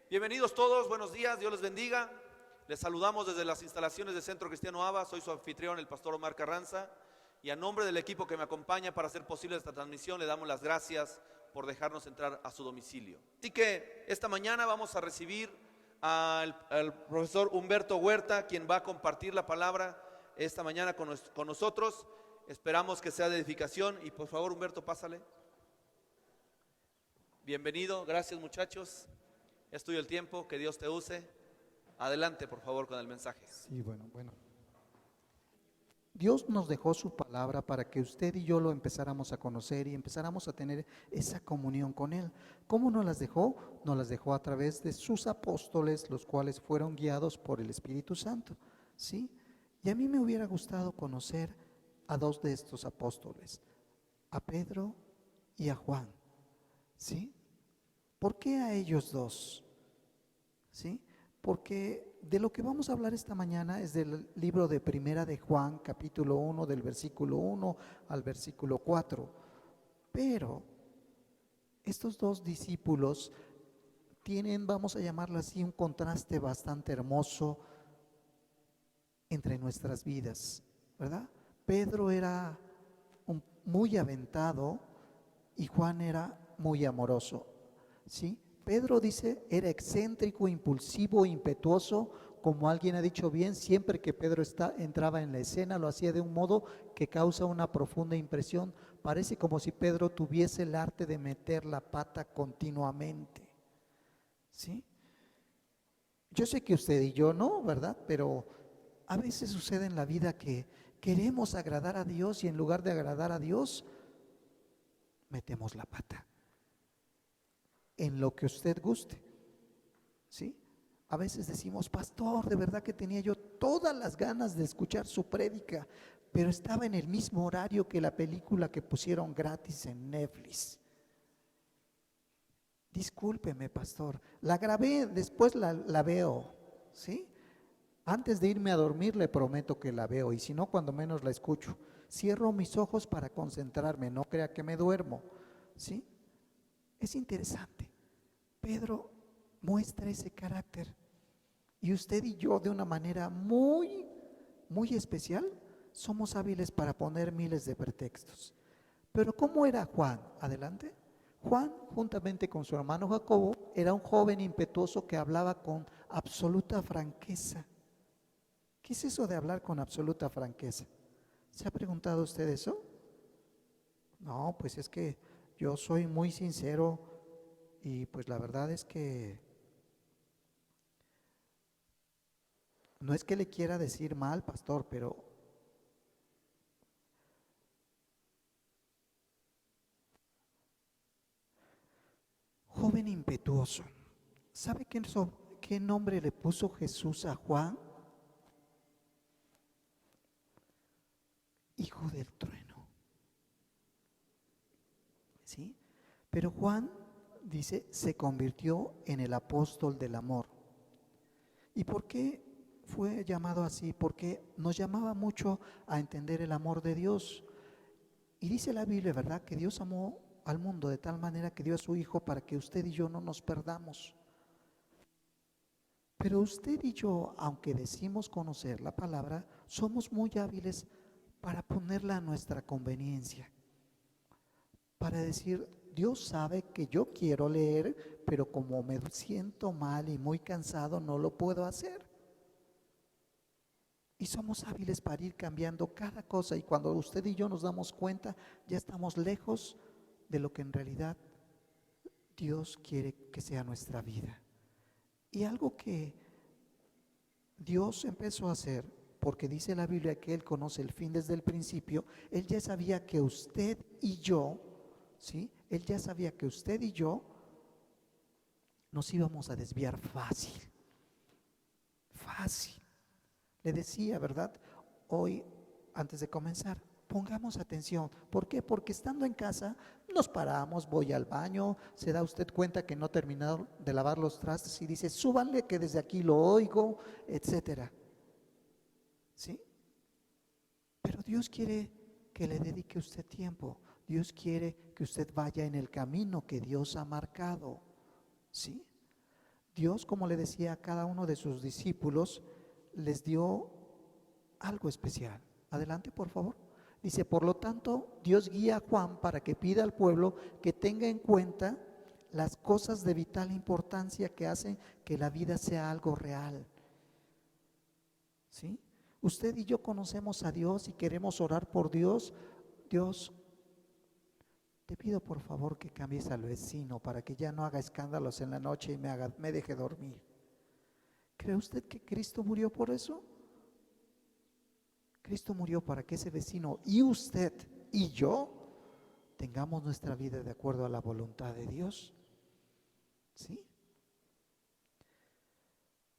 Bienvenidos todos, buenos días, Dios les bendiga. Les saludamos desde las instalaciones de Centro Cristiano ABA. Soy su anfitrión, el pastor Omar Carranza, y a nombre del equipo que me acompaña para hacer posible esta transmisión, le damos las gracias por dejarnos entrar a su domicilio. Así que esta mañana vamos a recibir al profesor Humberto Huerta, quien va a compartir la palabra esta mañana con nosotros. Esperamos que sea de edificación y por favor, Humberto, pásale. Bienvenido, gracias muchachos. Es tuyo el tiempo, que Dios te use. Adelante, por favor, con el mensaje. Sí, bueno. Dios nos dejó su palabra para que usted y yo lo empezáramos a conocer y empezáramos a tener esa comunión con Él. ¿Cómo nos las dejó? Nos las dejó a través de sus apóstoles, los cuales fueron guiados por el Espíritu Santo, ¿sí? Y a mí me hubiera gustado conocer a dos de estos apóstoles, a Pedro y a Juan, ¿sí? ¿Por qué a ellos dos? ¿Sí? Porque de lo que vamos a hablar esta mañana es del libro de Primera de Juan, capítulo 1, del versículo 1 al versículo 4. Pero estos dos discípulos tienen, vamos a llamarlo así, un contraste bastante hermoso entre nuestras vidas, ¿verdad? Pedro era muy aventado y Juan era muy amoroso, ¿sí? Pedro dice, era excéntrico, impulsivo, impetuoso, como alguien ha dicho bien, siempre que Pedro entraba en la escena lo hacía de un modo que causa una profunda impresión. Parece como si Pedro tuviese el arte de meter la pata continuamente, ¿sí? Yo sé que usted y yo no, ¿verdad? Pero a veces sucede en la vida que queremos agradar a Dios y en lugar de agradar a Dios, metemos la pata en lo que usted guste, ¿sí? A veces decimos, pastor, de verdad que tenía yo todas las ganas de escuchar su prédica, pero estaba en el mismo horario que la película que pusieron gratis en Netflix. Discúlpeme, pastor, la grabé, después la veo, ¿sí? Antes de irme a dormir le prometo que la veo y si no, cuando menos la escucho. Cierro mis ojos para concentrarme, no crea que me duermo, ¿sí? Es interesante. Pedro muestra ese carácter y usted y yo de una manera muy especial somos hábiles para poner miles de pretextos. Pero ¿cómo era Juan? Adelante. Juan, juntamente con su hermano Jacobo, era un joven impetuoso que hablaba con absoluta franqueza. ¿Qué es eso de hablar con absoluta franqueza? ¿Se ha preguntado usted eso? No, pues es que yo soy muy sincero y pues la verdad es que no es que le quiera decir mal, pastor, pero joven impetuoso. ¿Sabe qué nombre le puso Jesús a Juan? Hijo del trueno. ¿Sí? Pero Juan, dice, se convirtió en el apóstol del amor. ¿Y por qué fue llamado así? Porque nos llamaba mucho a entender el amor de Dios. Y dice la Biblia, ¿verdad? Que Dios amó al mundo de tal manera que dio a su Hijo para que usted y yo no nos perdamos. Pero usted y yo, aunque decimos conocer la palabra, somos muy hábiles para ponerla a nuestra conveniencia. Para decir, Dios sabe que yo quiero leer, pero como me siento mal y muy cansado, no lo puedo hacer. Y somos hábiles para ir cambiando cada cosa y cuando usted y yo nos damos cuenta, ya estamos lejos de lo que en realidad Dios quiere que sea nuestra vida. Y algo que Dios empezó a hacer, porque dice la Biblia que Él conoce el fin desde el principio, Él ya sabía que usted y yo, ¿sí? Él ya sabía que usted y yo nos íbamos a desviar fácil. Le decía, ¿verdad? Hoy, antes de comenzar, pongamos atención. ¿Por qué? Porque estando en casa, nos paramos, voy al baño, se da usted cuenta que no he terminado de lavar los trastes y dice, súbanle que desde aquí lo oigo, etcétera. ¿Sí? Pero Dios quiere que le dedique usted tiempo. Dios quiere que usted vaya en el camino que Dios ha marcado. ¿Sí? Dios, como le decía a cada uno de sus discípulos, les dio algo especial. Adelante, por favor. Dice, por lo tanto, Dios guía a Juan para que pida al pueblo que tenga en cuenta las cosas de vital importancia que hacen que la vida sea algo real. ¿Sí? Usted y yo conocemos a Dios y queremos orar por Dios. Dios, te pido por favor que cambies al vecino para que ya no haga escándalos en la noche y me deje dormir. ¿Cree usted que Cristo murió por eso? Cristo murió para que ese vecino y usted y yo tengamos nuestra vida de acuerdo a la voluntad de Dios. ¿Sí?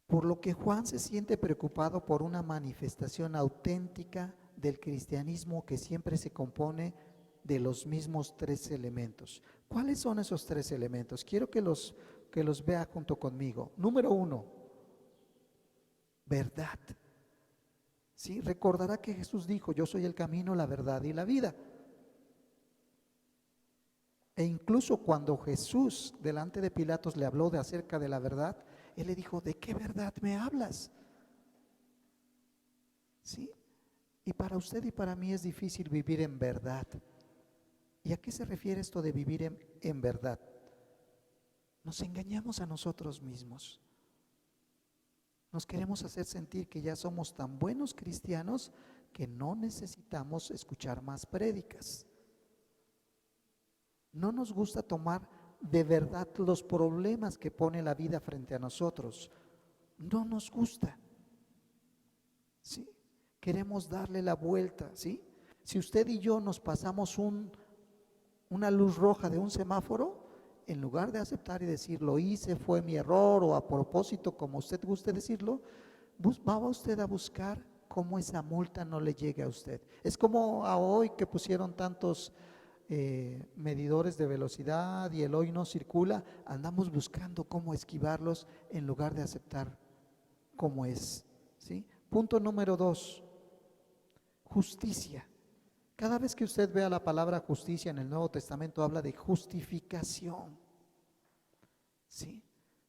Por lo que Juan se siente preocupado por una manifestación auténtica del cristianismo que siempre se compone de los mismos tres elementos. ¿Cuáles son esos tres elementos? Quiero que los vea junto conmigo. Número 1, verdad. ¿Sí? Recordará que Jesús dijo, yo soy el camino, la verdad y la vida. E incluso cuando Jesús delante de Pilatos le habló de acerca de la verdad, él le dijo, ¿de qué verdad me hablas? ¿Sí? Y para usted y para mí es difícil vivir en verdad. ¿Y a qué se refiere esto de vivir en verdad? Nos engañamos a nosotros mismos. Nos queremos hacer sentir que ya somos tan buenos cristianos que no necesitamos escuchar más prédicas. No nos gusta tomar de verdad los problemas que pone la vida frente a nosotros. No nos gusta. ¿Sí? Queremos darle la vuelta, ¿sí? Si usted y yo nos pasamos una luz roja de un semáforo, en lugar de aceptar y decir, lo hice, fue mi error o a propósito, como usted guste decirlo, va usted a buscar cómo esa multa no le llegue a usted. Es como a hoy que pusieron tantos medidores de velocidad y el hoy no circula, andamos buscando cómo esquivarlos en lugar de aceptar cómo es. ¿Sí? Punto número 2, justicia. Cada vez que usted vea la palabra justicia en el Nuevo Testamento habla de justificación. ¿Sí?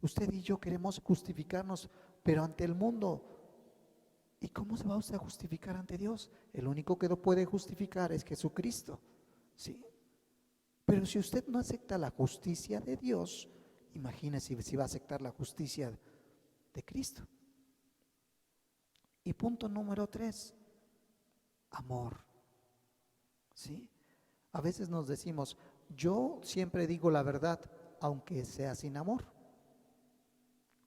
Usted y yo queremos justificarnos, pero ante el mundo. ¿Y cómo se va usted a justificar ante Dios? El único que lo puede justificar es Jesucristo. ¿Sí? Pero si usted no acepta la justicia de Dios, imagínese si va a aceptar la justicia de Cristo. Y punto número 3, amor. ¿Sí? A veces nos decimos, yo siempre digo la verdad, aunque sea sin amor.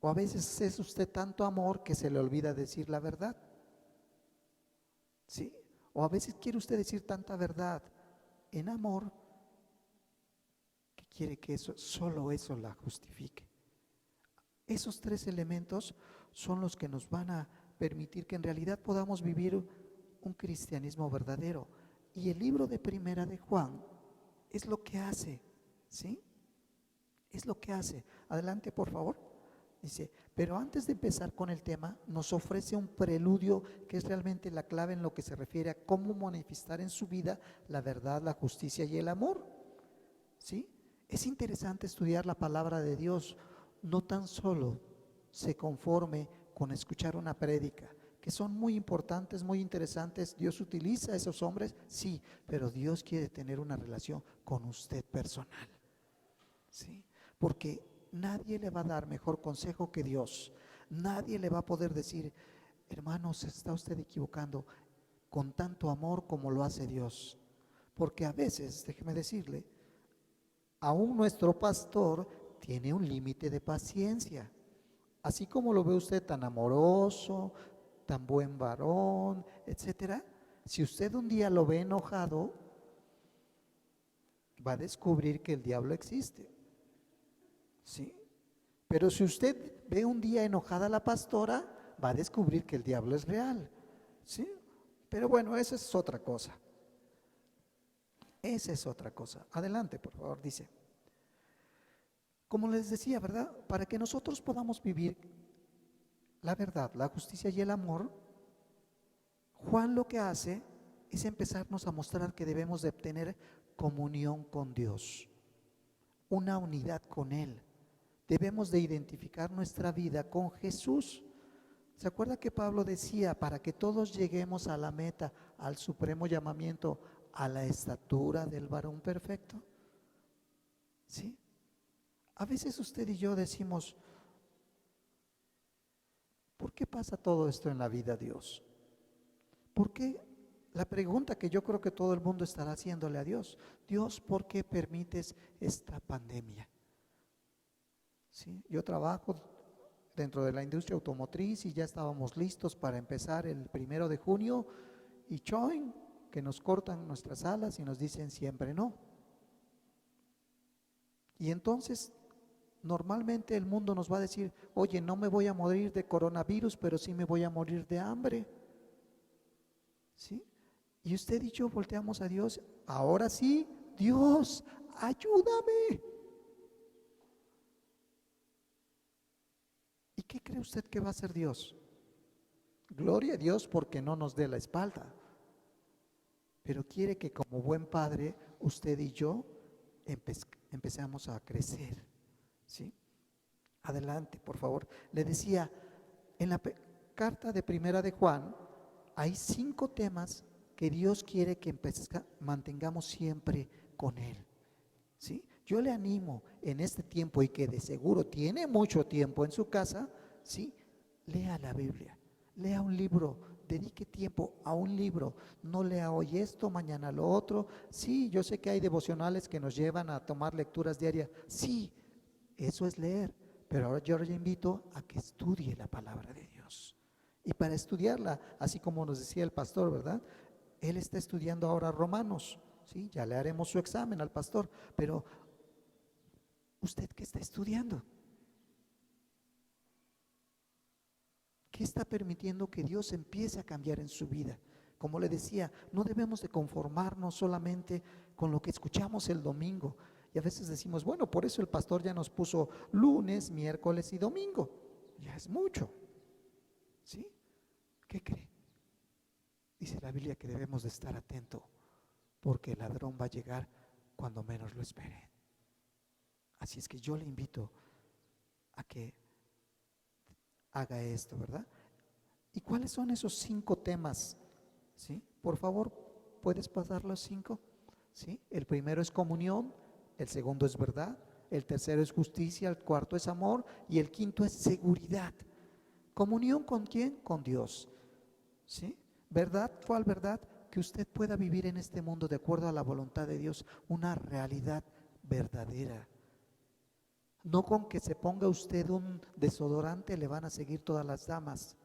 O a veces es usted tanto amor que se le olvida decir la verdad. ¿Sí? O a veces quiere usted decir tanta verdad en amor que quiere que solo eso la justifique. Esos 3 elementos son los que nos van a permitir que en realidad podamos vivir un cristianismo verdadero. Y el libro de Primera de Juan es lo que hace, ¿sí? Es lo que hace. Adelante, por favor. Dice, pero antes de empezar con el tema, nos ofrece un preludio que es realmente la clave en lo que se refiere a cómo manifestar en su vida la verdad, la justicia y el amor, ¿sí? Es interesante estudiar la palabra de Dios, no tan solo se conforme con escuchar una prédica, que son muy importantes, muy interesantes. Dios utiliza a esos hombres, sí, pero Dios quiere tener una relación con usted personal, ¿sí? Porque nadie le va a dar mejor consejo que Dios. Nadie le va a poder decir, hermano, se está usted equivocando con tanto amor como lo hace Dios. Porque a veces, déjeme decirle, aún nuestro pastor tiene un límite de paciencia. Así como lo ve usted tan amoroso, tan buen varón, etcétera, si usted un día lo ve enojado, va a descubrir que el diablo existe. ¿Sí? Pero si usted ve un día enojada a la pastora, va a descubrir que el diablo es real. ¿Sí? Pero bueno, esa es otra cosa. Esa es otra cosa. Adelante, por favor, dice. Como les decía, ¿verdad? Para que nosotros podamos vivir la verdad, la justicia y el amor, Juan lo que hace es empezarnos a mostrar que debemos de tener comunión con Dios, una unidad con Él. debemos de identificar nuestra vida con Jesús. ¿Se acuerda que Pablo decía, para que todos lleguemos a la meta, al supremo llamamiento, a la estatura del varón perfecto? ¿Sí? A veces usted y yo decimos, ¿por qué pasa todo esto en la vida, Dios? ¿Por qué? La pregunta que yo creo que todo el mundo estará haciéndole a Dios: Dios, ¿por qué permites esta pandemia? ¿Sí? Yo trabajo dentro de la industria automotriz y ya estábamos listos para empezar el 1 de junio y choin, que nos cortan nuestras alas y nos dicen siempre no. Y entonces normalmente el mundo nos va a decir, oye, no me voy a morir de coronavirus, pero sí me voy a morir de hambre. ¿Sí? Y usted y yo volteamos a Dios, ahora sí, Dios, ayúdame. ¿Y qué cree usted que va a hacer Dios? Gloria a Dios porque no nos dé la espalda, pero quiere que como buen padre usted y yo empecemos a crecer. ¿Sí? Adelante, por favor. Le decía, en la carta de Primera de Juan hay 5 temas que Dios quiere que mantengamos siempre con Él. ¿Sí? Yo le animo en este tiempo, y que de seguro tiene mucho tiempo en su casa, ¿sí? Lea la Biblia, lea un libro, dedique tiempo a un libro, no lea hoy esto, mañana lo otro. Sí, yo sé que hay devocionales que nos llevan a tomar lecturas diarias, sí, eso es leer, pero ahora yo le invito a que estudie la palabra de Dios. Y para estudiarla, así como nos decía el pastor, ¿verdad? Él está estudiando ahora Romanos, ¿sí? Ya le haremos su examen al pastor, pero ¿usted qué está estudiando? ¿Qué está permitiendo que Dios empiece a cambiar en su vida? Como le decía, no debemos de conformarnos solamente con lo que escuchamos el domingo. Y a veces decimos, bueno, por eso el pastor ya nos puso lunes, miércoles y domingo. Ya es mucho. ¿Sí? ¿Qué cree? Dice la Biblia que debemos de estar atentos, porque el ladrón va a llegar cuando menos lo espere. Así es que yo le invito a que haga esto, ¿verdad? ¿Y cuáles son esos 5 temas? ¿Sí? Por favor, ¿puedes pasar los 5? ¿Sí? El primero es comunión, el segundo es verdad, el tercero es justicia, el cuarto es amor y el quinto es seguridad. ¿Comunión con quién? Con Dios. ¿Sí? ¿Verdad? ¿Cuál verdad? Que usted pueda vivir en este mundo de acuerdo a la voluntad de Dios, una realidad verdadera. No con que se ponga usted un desodorante le van a seguir todas las damas.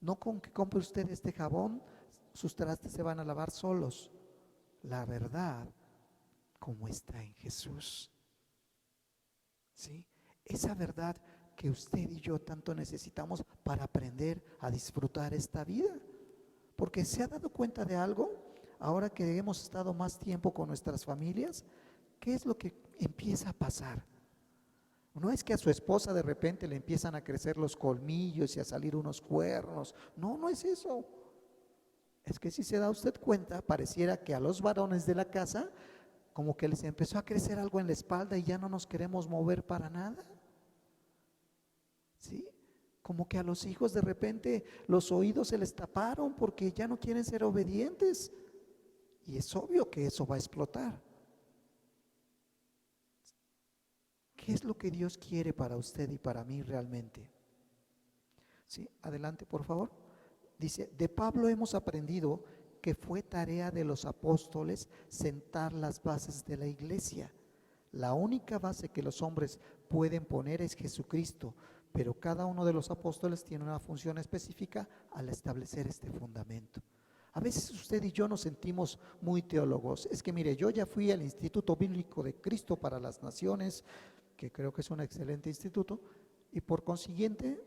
No con que compre usted este jabón, sus trastes se van a lavar solos. La verdad, como está en Jesús. ¿Sí? Esa verdad que usted y yo tanto necesitamos para aprender a disfrutar esta vida. Porque ¿se ha dado cuenta de algo? Ahora que hemos estado más tiempo con nuestras familias, ¿qué es lo que empieza a pasar? No es que a su esposa de repente le empiezan a crecer los colmillos y a salir unos cuernos. No, no es eso. Es que si se da usted cuenta, pareciera que a los varones de la casa como que les empezó a crecer algo en la espalda y ya no nos queremos mover para nada. ¿Sí? Como que a los hijos de repente los oídos se les taparon porque ya no quieren ser obedientes. Y es obvio que eso va a explotar. ¿Qué es lo que Dios quiere para usted y para mí realmente? ¿Sí? Adelante, por favor. Dice, de Pablo hemos aprendido que fue tarea de los apóstoles sentar las bases de la iglesia. La única base que los hombres pueden poner es Jesucristo, pero cada uno de los apóstoles tiene una función específica al establecer este fundamento. A veces usted y yo nos sentimos muy teólogos. Es que mire, yo ya fui al Instituto Bíblico de Cristo para las Naciones, que creo que es un excelente instituto, y por consiguiente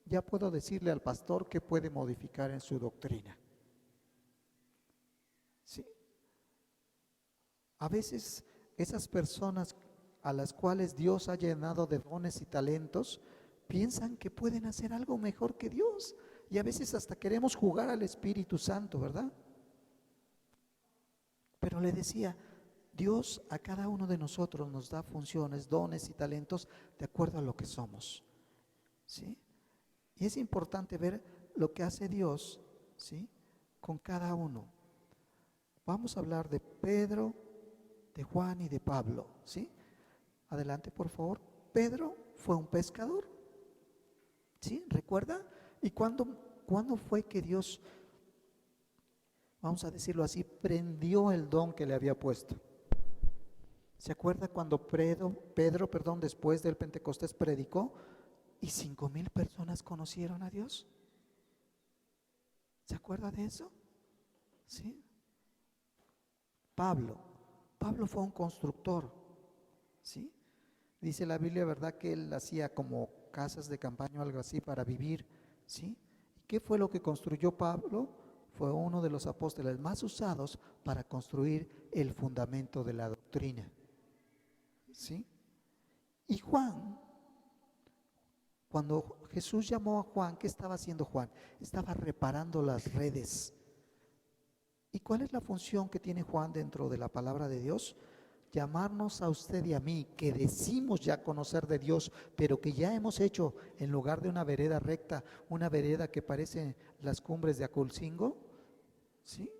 ya puedo decirle al pastor qué puede modificar en su doctrina. ¿Sí? A veces esas personas a las cuales Dios ha llenado de dones y talentos piensan que pueden hacer algo mejor que Dios, y a veces hasta queremos jugar al Espíritu Santo, ¿verdad? Pero le decía, Dios a cada uno de nosotros nos da funciones, dones y talentos de acuerdo a lo que somos, ¿sí? Y es importante ver lo que hace Dios, ¿sí?, con cada uno. Vamos a hablar de Pedro, de Juan y de Pablo, ¿sí? Adelante, por favor. Pedro fue un pescador, ¿sí? ¿Recuerda? ¿Y cuándo fue que Dios, vamos a decirlo así, prendió el don que le había puesto? ¿Se acuerda cuando Pedro, después del Pentecostés predicó y 5,000 personas conocieron a Dios? ¿Se acuerda de eso? ¿Sí? Pablo fue un constructor, ¿sí? Dice la Biblia, ¿verdad?, que él hacía como casas de campaña o algo así para vivir, ¿sí? ¿Y qué fue lo que construyó Pablo? Fue uno de los apóstoles más usados para construir el fundamento de la doctrina, ¿sí? Y Juan, cuando Jesús llamó a Juan, ¿qué estaba haciendo Juan? Estaba reparando las redes. ¿Y cuál es la función que tiene Juan dentro de la palabra de Dios? Llamarnos a usted y a mí, que decimos ya conocer de Dios, pero que ya hemos hecho, en lugar de una vereda recta, una vereda que parece las cumbres de Acolcingo, ¿sí?,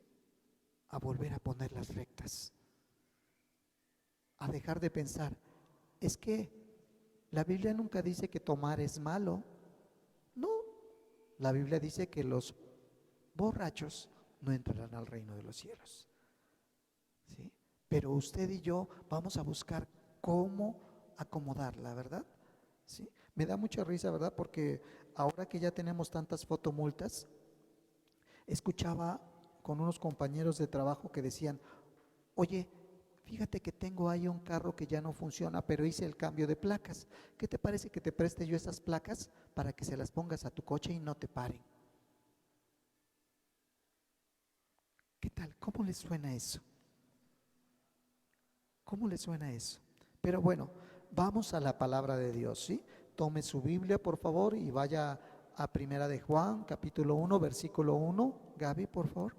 a volver a ponerlas rectas, a dejar de pensar, es que la Biblia nunca dice que tomar es malo. No, la Biblia dice que los borrachos no entrarán al reino de los cielos, ¿sí? Pero usted y yo vamos a buscar cómo acomodarla, ¿verdad? ¿Sí? Me da mucha risa, ¿verdad? Porque ahora que ya tenemos tantas fotomultas, escuchaba con unos compañeros de trabajo que decían, oye, fíjate que tengo ahí un carro que ya no funciona, pero hice el cambio de placas. ¿Qué te parece que te preste yo esas placas para que se las pongas a tu coche y no te paren? ¿Qué tal? ¿Cómo les suena eso? ¿Cómo les suena eso? Pero bueno, vamos a la palabra de Dios, ¿sí? Tome su Biblia, por favor, y vaya a Primera de Juan, capítulo 1, versículo 1. Gaby, por favor.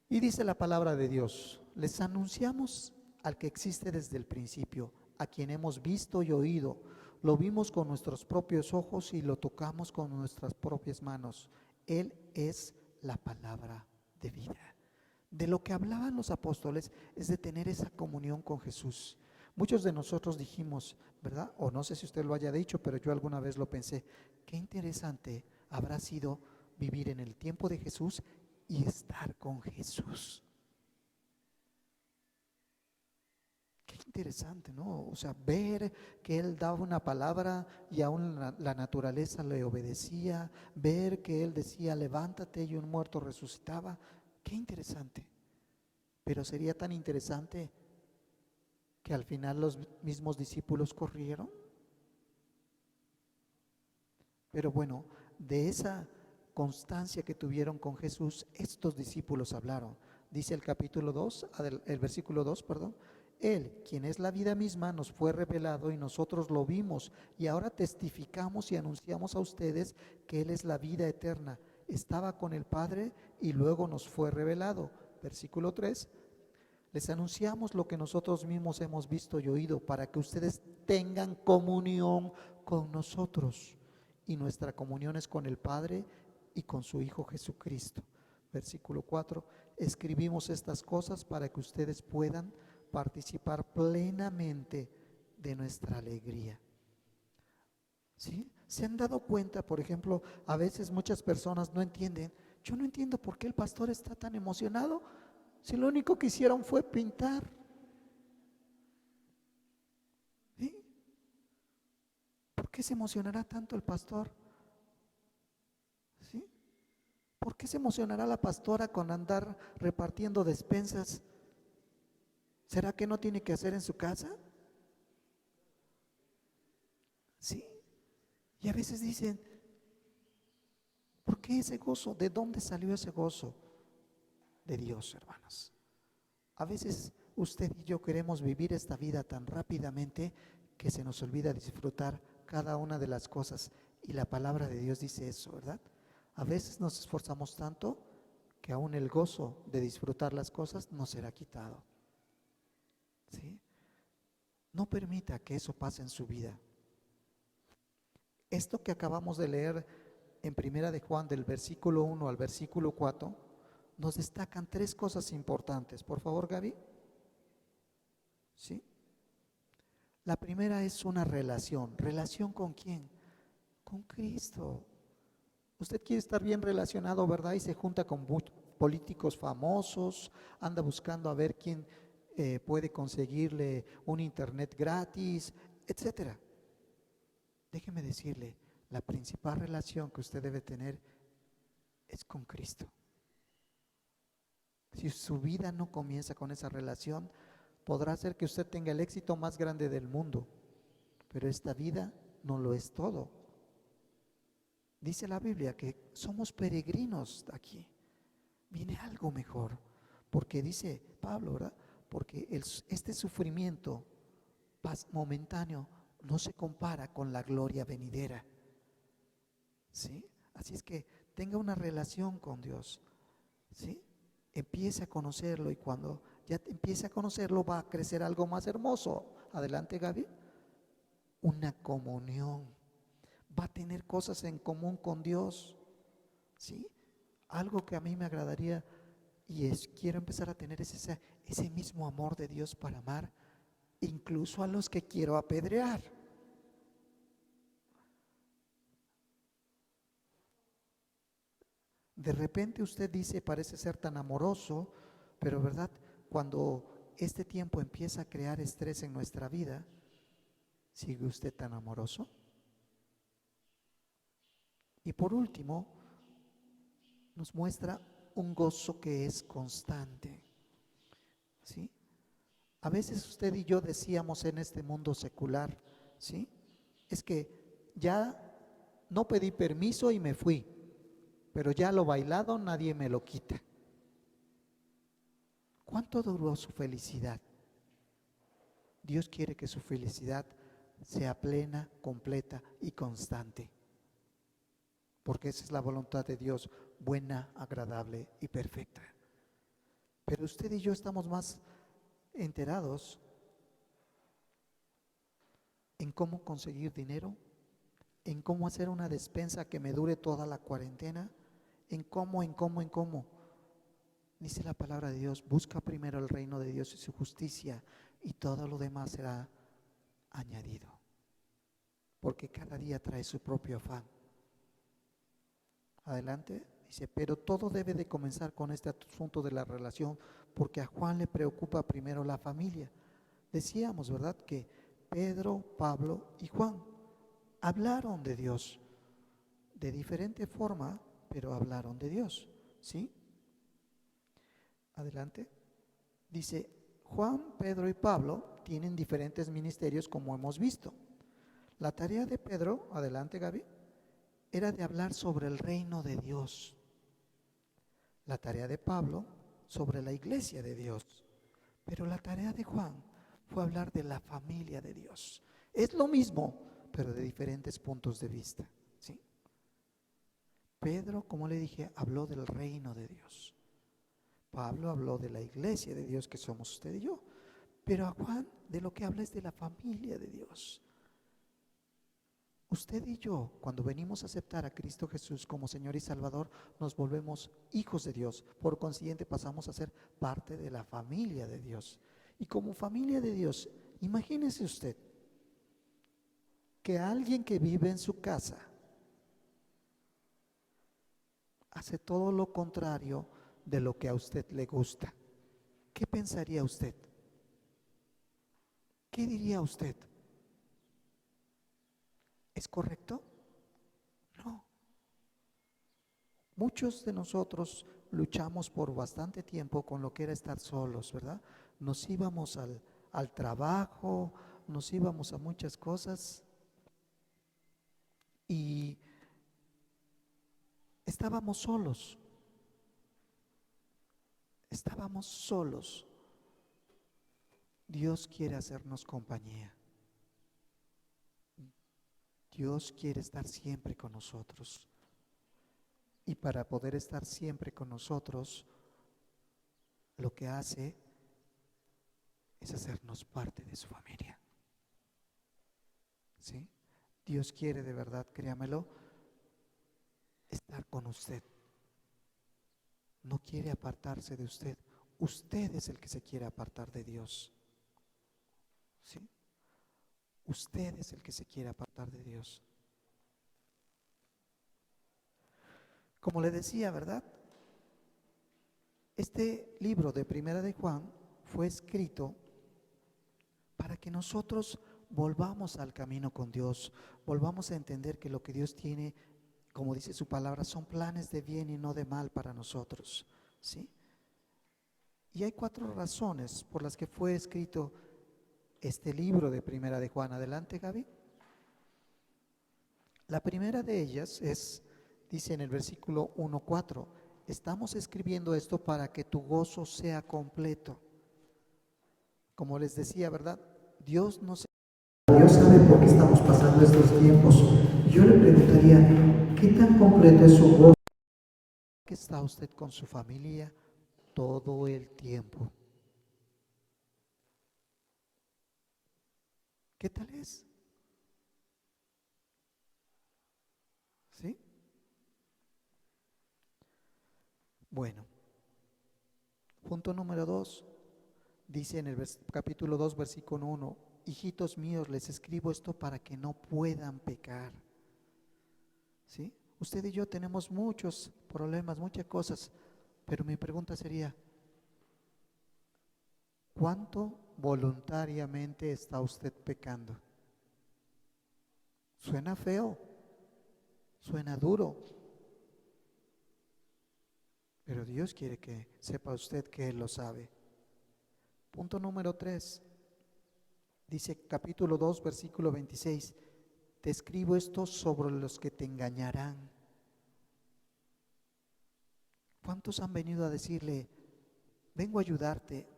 Y dice la palabra de Dios: les anunciamos al que existe desde el principio, a quien hemos visto y oído. Lo vimos con nuestros propios ojos y lo tocamos con nuestras propias manos. Él es la palabra de vida. De lo que hablaban los apóstoles es de tener esa comunión con Jesús. Muchos de nosotros dijimos, ¿verdad? O no sé si usted lo haya dicho, pero yo alguna vez lo pensé. Qué interesante habrá sido vivir en el tiempo de Jesús y estar con Jesús. Qué interesante, ¿no? O sea, ver que Él daba una palabra y aún la naturaleza le obedecía, ver que Él decía, levántate, y un muerto resucitaba. Qué interesante. Pero sería tan interesante que al final los mismos discípulos corrieron. Pero bueno, de esa constancia que tuvieron con Jesús, estos discípulos hablaron. Dice el capítulo 2, el versículo 2, perdón. Él, quien es la vida misma, nos fue revelado y nosotros lo vimos, y ahora testificamos y anunciamos a ustedes que Él es la vida eterna. Estaba con el Padre y luego nos fue revelado. Versículo 3. Les anunciamos lo que nosotros mismos hemos visto y oído, para que ustedes tengan comunión con nosotros. Y nuestra comunión es con el Padre y con su Hijo Jesucristo. Versículo 4. Escribimos estas cosas para que ustedes puedan participar plenamente de nuestra alegría. ¿Sí? ¿Se han dado cuenta, por ejemplo, a veces muchas personas no entienden? Yo no entiendo por qué el pastor está tan emocionado, si lo único que hicieron fue pintar. ¿Sí? ¿Por qué se emocionará tanto el pastor? ¿Sí? ¿Por qué se emocionará la pastora con andar repartiendo despensas? ¿Será que no tiene que hacer en su casa? Sí. Y a veces dicen, ¿por qué ese gozo? ¿De dónde salió ese gozo? De Dios, hermanos. A veces usted y yo queremos vivir esta vida tan rápidamente que se nos olvida disfrutar cada una de las cosas. Y la palabra de Dios dice eso, ¿verdad? A veces nos esforzamos tanto que aún el gozo de disfrutar las cosas nos será quitado. ¿sí? No permita que eso pase en su vida. Esto que acabamos de leer en Primera de Juan, del versículo 1 al versículo 4, nos destacan 3 cosas importantes. Por favor, Gaby. ¿Sí? La primera es una relación. ¿Relación con quién? Con Cristo. Usted quiere estar bien relacionado, ¿verdad? Y se junta con políticos famosos, anda buscando a ver quién puede conseguirle un internet gratis, etcétera. Déjeme decirle, la principal relación que usted debe tener es con Cristo. Si su vida no comienza con esa relación, podrá ser que usted tenga el éxito más grande del mundo, pero esta vida no lo es todo. Dice la Biblia que somos peregrinos aquí. Viene algo mejor, porque dice Pablo, ¿verdad? Porque este sufrimiento momentáneo no se compara con la gloria venidera. ¿Sí? Así es que tenga una relación con Dios. ¿Sí? Empiece a conocerlo, y cuando ya empiece a conocerlo va a crecer algo más hermoso. Adelante, Gaby. Una comunión. Va a tener cosas en común con Dios. ¿Sí? Algo que a mí me agradaría y quiero empezar a tener ese mismo amor de Dios para amar incluso a los que quiero apedrear. De repente usted dice, parece ser tan amoroso, pero ¿verdad? Cuando este tiempo empieza a crear estrés en nuestra vida, ¿sigue usted tan amoroso? Y por último, nos muestra un gozo que es constante. ¿Sí? A veces usted y yo decíamos en este mundo secular, ¿sí? Es que ya no pedí permiso y me fui, pero ya lo bailado nadie me lo quita. ¿Cuánto duró su felicidad? Dios quiere que su felicidad sea plena, completa y constante, porque esa es la voluntad de Dios, buena, agradable y perfecta. Pero usted y yo estamos más enterados en cómo conseguir dinero, en cómo hacer una despensa que me dure toda la cuarentena, en cómo. Dice la palabra de Dios, busca primero el reino de Dios y su justicia, y todo lo demás será añadido, porque cada día trae su propio afán. Adelante, dice, pero todo debe de comenzar con este asunto de la relación, porque a Juan le preocupa primero la familia. Decíamos, ¿verdad?, que Pedro, Pablo y Juan hablaron de Dios de diferente forma, pero hablaron de Dios, ¿sí? Adelante. Dice, Juan, Pedro y Pablo tienen diferentes ministerios, como hemos visto. La tarea de Pedro, adelante, Gaby, era de hablar sobre el reino de Dios. La tarea de Pablo, sobre la iglesia de Dios. Pero la tarea de Juan fue hablar de la familia de Dios. Es lo mismo, pero de diferentes puntos de vista, ¿sí? Pedro, como le dije, habló del reino de Dios. Pablo habló de la iglesia de Dios que somos usted y yo. Pero a Juan de lo que habla es de la familia de Dios. Usted y yo, cuando venimos a aceptar a Cristo Jesús como Señor y Salvador, nos volvemos hijos de Dios. Por consiguiente, pasamos a ser parte de la familia de Dios. Y como familia de Dios, imagínese usted que alguien que vive en su casa hace todo lo contrario de lo que a usted le gusta. ¿Qué pensaría usted? ¿Qué diría usted? ¿Es correcto? No. Muchos de nosotros luchamos por bastante tiempo con lo que era estar solos, ¿verdad? Nos íbamos al trabajo, nos íbamos a muchas cosas y estábamos solos. Estábamos solos. Dios quiere hacernos compañía. Dios quiere estar siempre con nosotros. Y para poder estar siempre con nosotros, lo que hace es hacernos parte de su familia. ¿Sí? Dios quiere de verdad, créamelo, estar con usted. No quiere apartarse de usted. Usted es el que se quiere apartar de Dios. ¿Sí? Usted es el que se quiere apartar de Dios. Como le decía, ¿verdad? Este libro de Primera de Juan fue escrito para que nosotros volvamos al camino con Dios, volvamos a entender que lo que Dios tiene, como dice su palabra, son planes de bien y no de mal para nosotros, ¿sí? Y hay 4 razones por las que fue escrito este libro de Primera de Juan. Adelante, Gaby. La primera de ellas es, dice en el versículo 1:4, estamos escribiendo esto para que tu gozo sea completo. Como les decía, ¿verdad? Dios sabe por qué estamos pasando estos tiempos. Yo le preguntaría, ¿qué tan completo es su gozo? ¿Que está usted con su familia todo el tiempo? ¿Qué tal es? ¿Sí? Bueno, punto número 2, dice en el capítulo 2, versículo 1, hijitos míos, les escribo esto para que no puedan pecar. ¿Sí? Usted y yo tenemos muchos problemas, muchas cosas, pero mi pregunta sería, ¿cuánto voluntariamente está usted pecando? Suena feo, suena duro, pero Dios quiere que sepa usted que Él lo sabe. Punto número 3, dice capítulo 2, versículo 26, te escribo esto sobre los que te engañarán. ¿Cuántos han venido a decirle, vengo a ayudarte,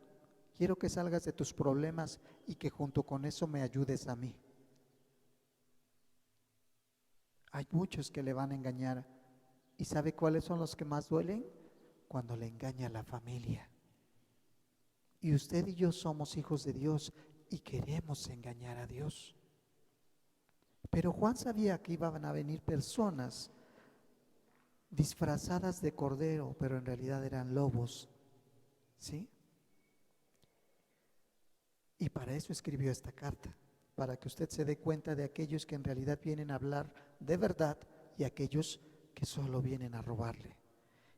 quiero que salgas de tus problemas y que junto con eso me ayudes a mí? Hay muchos que le van a engañar. ¿Y sabe cuáles son los que más duelen? Cuando le engaña a la familia. Y usted y yo somos hijos de Dios y queremos engañar a Dios. Pero Juan sabía que iban a venir personas disfrazadas de cordero, pero en realidad eran lobos. ¿Sí? Y para eso escribió esta carta, para que usted se dé cuenta de aquellos que en realidad vienen a hablar de verdad y aquellos que solo vienen a robarle.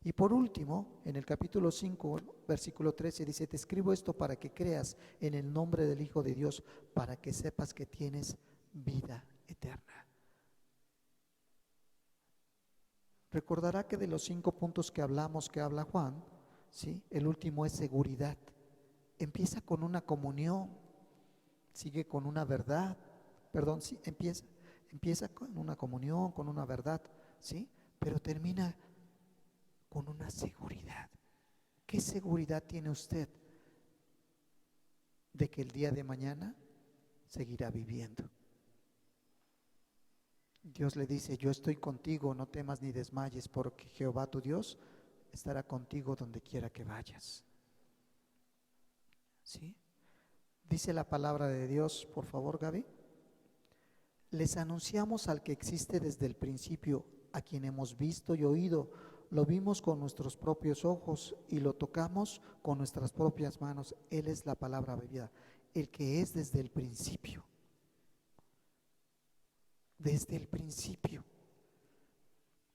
Y por último, en el capítulo 5, versículo 13 dice, te escribo esto para que creas en el nombre del Hijo de Dios, para que sepas que tienes vida eterna. Recordará que de los 5 puntos que hablamos, que habla Juan, ¿sí? El último es seguridad. Empieza con una comunión, sigue con una verdad, sí, empieza con una comunión, con una verdad, ¿sí? Pero termina con una seguridad. ¿Qué seguridad tiene usted de que el día de mañana seguirá viviendo? Dios le dice, yo estoy contigo, no temas ni desmayes, porque Jehová tu Dios estará contigo donde quiera que vayas. ¿Sí? Dice la palabra de Dios, por favor, Gaby. Les anunciamos al que existe desde el principio, a quien hemos visto y oído. Lo vimos con nuestros propios ojos y lo tocamos con nuestras propias manos. Él es la palabra viva, el que es desde el principio. Desde el principio.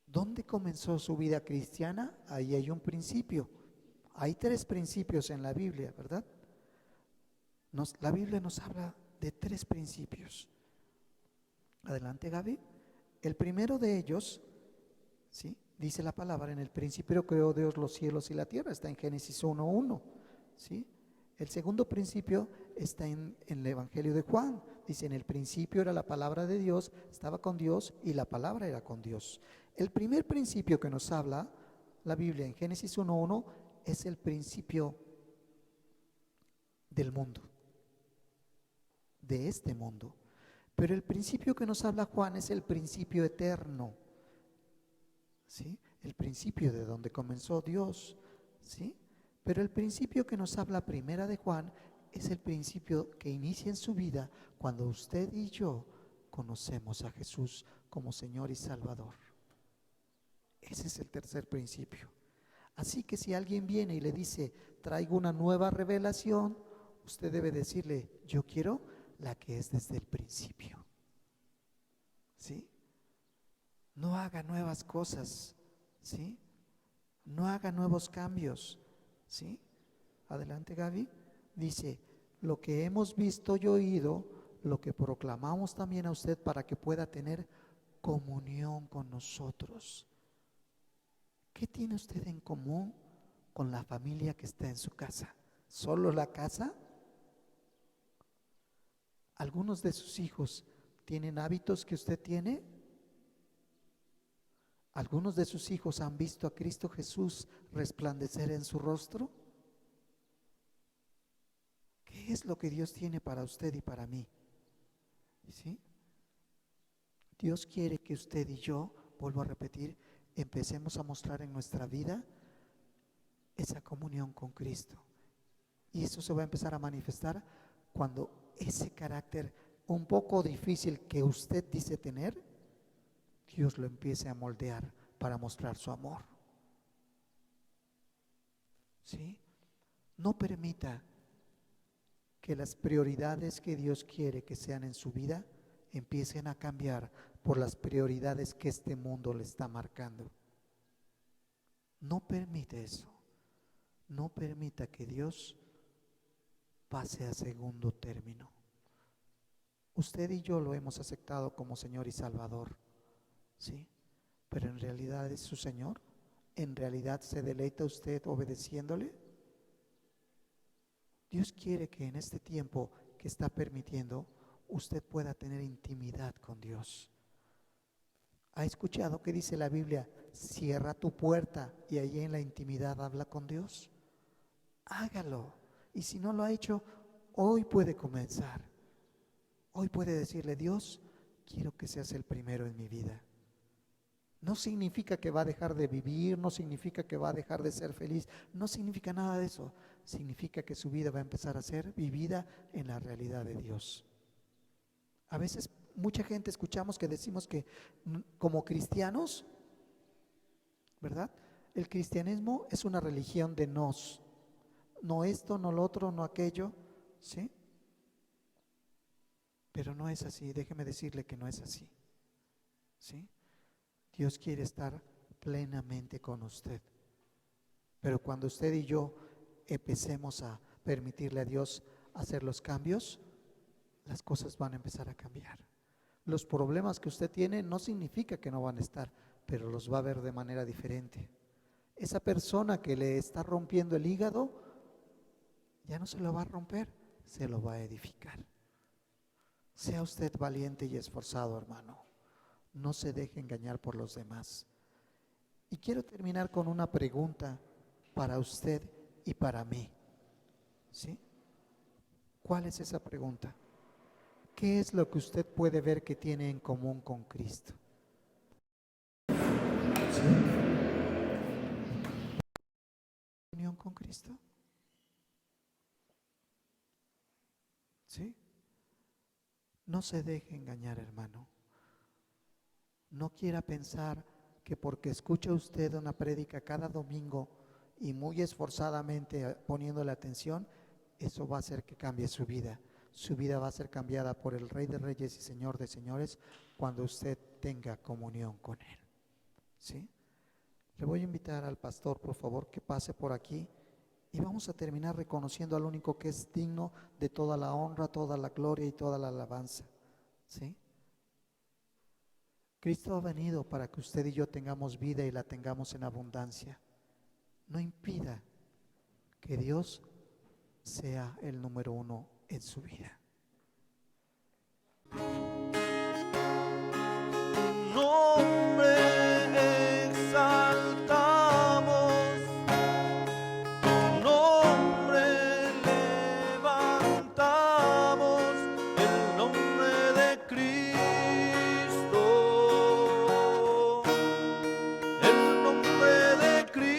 ¿Dónde comenzó su vida cristiana? Ahí hay un principio. Hay 3 principios en la Biblia, ¿verdad? La Biblia nos habla de 3 principios. Adelante, Gaby. El primero de ellos, ¿sí? Dice la palabra, en el principio creó Dios los cielos y la tierra, está en Génesis 1:1, ¿sí? El segundo principio está en el Evangelio de Juan, dice, en el principio era la palabra de Dios, estaba con Dios y la palabra era con Dios. El primer principio que nos habla la Biblia en Génesis 1:1 es el principio del mundo, de este mundo. Pero el principio que nos habla Juan es el principio eterno, ¿sí? El principio de donde comenzó Dios, ¿sí? Pero el principio que nos habla primera de Juan es el principio que inicia en su vida cuando usted y yo conocemos a Jesús como Señor y Salvador. Ese es el tercer principio. Así que si alguien viene y le dice, traigo una nueva revelación, usted debe decirle, yo quiero la que es desde el principio. ¿Sí? No haga nuevas cosas, ¿sí? No haga nuevos cambios, ¿sí? Adelante, Gaby. Dice, lo que hemos visto y oído, lo que proclamamos también a usted para que pueda tener comunión con nosotros. ¿Qué tiene usted en común con la familia que está en su casa? ¿Solo la casa? ¿Algunos de sus hijos tienen hábitos que usted tiene? ¿Algunos de sus hijos han visto a Cristo Jesús resplandecer en su rostro? ¿Qué es lo que Dios tiene para usted y para mí? ¿Sí? Dios quiere que usted y yo, vuelvo a repetir, empecemos a mostrar en nuestra vida esa comunión con Cristo. Y eso se va a empezar a manifestar cuando ese carácter un poco difícil que usted dice tener, Dios lo empiece a moldear para mostrar su amor. ¿Sí? No permita que las prioridades que Dios quiere que sean en su vida empiecen a cambiar por las prioridades que este mundo le está marcando. No permite eso. No permita que Dios pase a segundo término. Usted y yo lo hemos aceptado como Señor y Salvador, ¿sí? Pero en realidad es su Señor. ¿En realidad se deleita usted obedeciéndole? Dios quiere que en este tiempo que está permitiendo, usted pueda tener intimidad con Dios. ¿Ha escuchado que dice la Biblia? Cierra tu puerta y allí en la intimidad habla con Dios. Hágalo. Y si no lo ha hecho, hoy puede comenzar. Hoy puede decirle, Dios, quiero que seas el primero en mi vida. No significa que va a dejar de vivir, no significa que va a dejar de ser feliz, no significa nada de eso. Significa que su vida va a empezar a ser vivida en la realidad de Dios. A veces mucha gente escuchamos que decimos que como cristianos, ¿verdad? El cristianismo es una religión de nos. No esto, no lo otro, no aquello, ¿sí? Pero no es así, déjeme decirle que no es así, ¿sí? Dios quiere estar plenamente con usted. Pero cuando usted y yo empecemos a permitirle a Dios hacer los cambios, las cosas van a empezar a cambiar. Los problemas que usted tiene no significa que no van a estar, pero los va a ver de manera diferente. Esa persona que le está rompiendo el hígado, ya no se lo va a romper, se lo va a edificar. Sea usted valiente y esforzado, hermano. No se deje engañar por los demás. Y quiero terminar con una pregunta para usted y para mí. ¿Sí? ¿Cuál es esa pregunta? ¿Qué es lo que usted puede ver que tiene en común con Cristo? ¿Sí? ¿Unión con Cristo? ¿Sí? No se deje engañar, hermano. No quiera pensar que porque escucha usted una prédica cada domingo y muy esforzadamente poniéndole atención, eso va a hacer que cambie su vida. Su vida va a ser cambiada por el Rey de Reyes y Señor de Señores cuando usted tenga comunión con Él. ¿Sí? Le voy a invitar al pastor, por favor, que pase por aquí y vamos a terminar reconociendo al único que es digno de toda la honra, toda la gloria y toda la alabanza. ¿Sí? Cristo ha venido para que usted y yo tengamos vida y la tengamos en abundancia. No impida que Dios sea el número uno en su vida. Nombre exaltamos, nombre levantamos, el nombre de Cristo, el nombre de Cristo.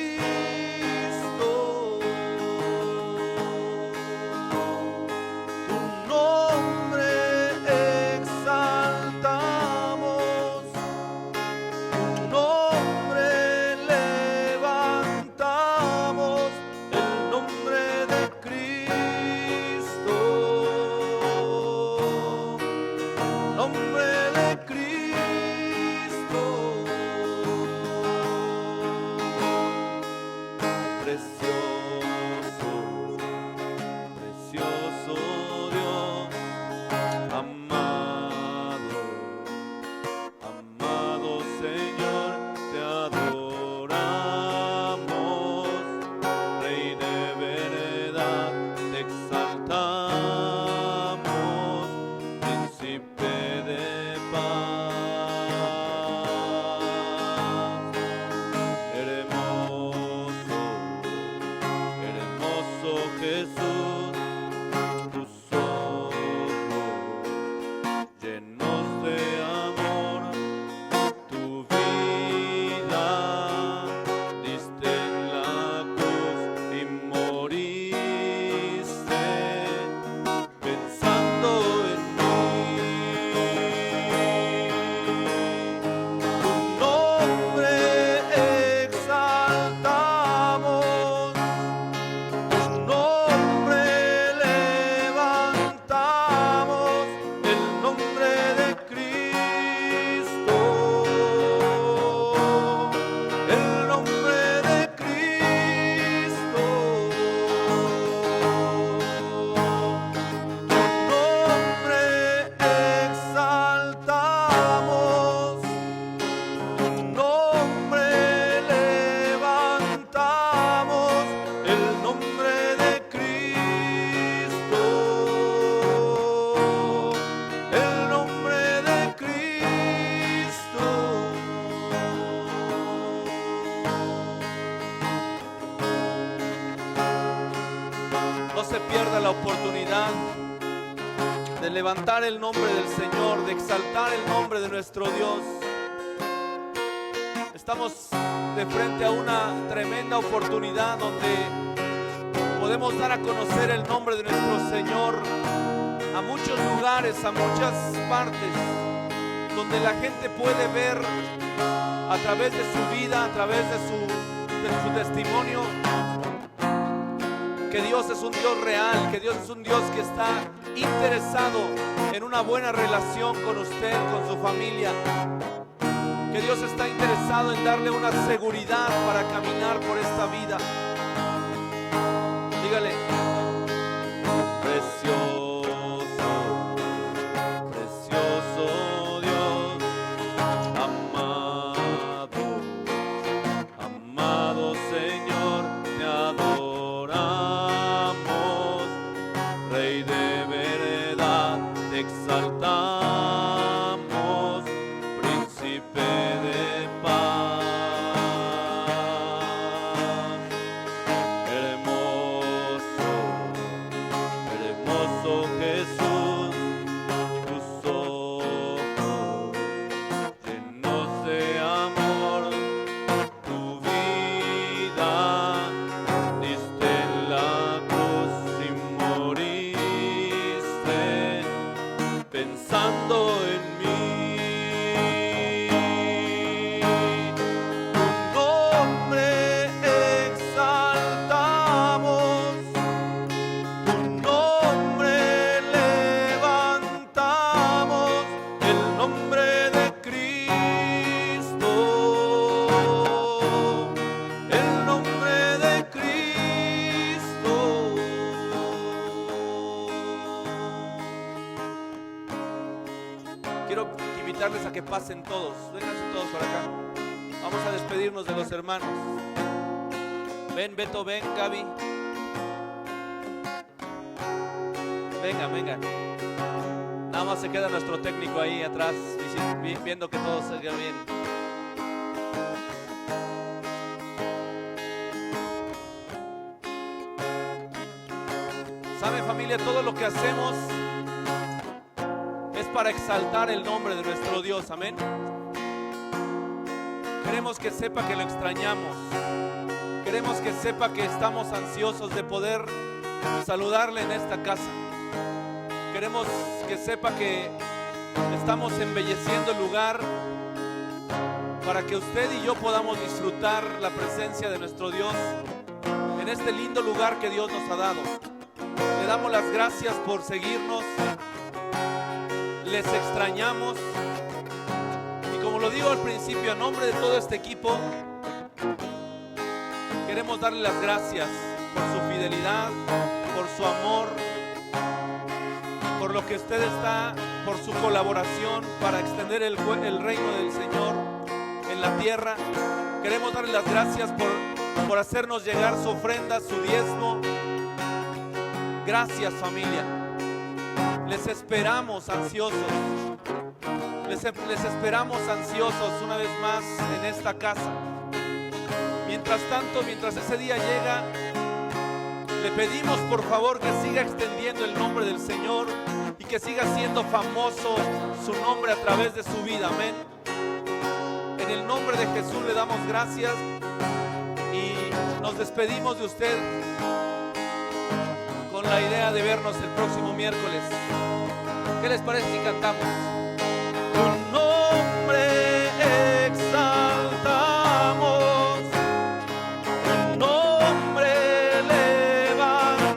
se pierda la oportunidad de levantar el nombre del Señor, de exaltar el nombre de nuestro Dios. Estamos de frente a una tremenda oportunidad donde podemos dar a conocer el nombre de nuestro Señor a muchos lugares, a muchas partes, donde la gente puede ver a través de su vida, a través de su testimonio, que Dios es un Dios real, que Dios es un Dios que está interesado en una buena relación con usted, con su familia, que Dios está interesado en darle una seguridad para caminar por esta vida. Dígale: precioso, precioso Dios, amado, amado Señor, te adoramos, Rey de verdad, te exaltamos, Príncipe de paz. Hermoso Jesús, tus ojos llenos de amor, tu vida diste en la cruz y moriste pensando en mí. Tu nombre exaltamos, tu nombre levantamos, el nombre de Cristo, el nombre de Cristo. Quiero invitarles a que pasen todos, vénganse todos para acá. Vamos a despedirnos de los hermanos. Ven Beto, ven Gaby. Vengan, vengan. Nada más se queda nuestro técnico ahí atrás, viendo que todo salga bien. ¿Sabe, familia? Todo lo que hacemos es para exaltar el nombre de nuestro Dios. Amén. Queremos que sepa que lo extrañamos. Queremos que sepa que estamos ansiosos de poder saludarle en esta casa. Queremos que sepa que estamos embelleciendo el lugar para que usted y yo podamos disfrutar la presencia de nuestro Dios en este lindo lugar que Dios nos ha dado. Le damos las gracias por seguirnos. Les extrañamos. Y como lo digo al principio, a nombre de todo este equipo, queremos darle las gracias por su fidelidad, por su amor, por lo que usted está, por su colaboración para extender el reino del Señor en la tierra. Queremos darle las gracias por hacernos llegar su ofrenda, su diezmo. Gracias, familia. Les esperamos ansiosos. Les esperamos ansiosos una vez más en esta casa. Mientras tanto, mientras ese día llega, le pedimos por favor que siga extendiendo el nombre del Señor y que siga siendo famoso su nombre a través de su vida. Amén. En el nombre de Jesús le damos gracias y nos despedimos de usted con la idea de vernos el próximo miércoles. ¿Qué les parece si cantamos? Tu nombre exaltamos, tu nombre levantamos,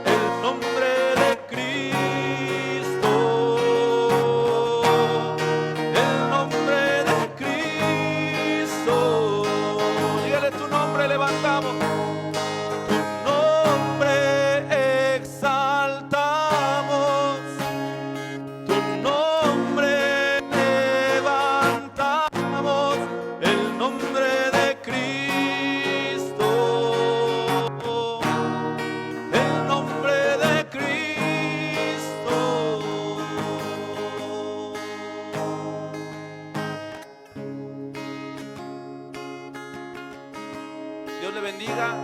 el nombre de Cristo, el nombre de Cristo. Dígale: tu nombre levantamos. Dios le bendiga.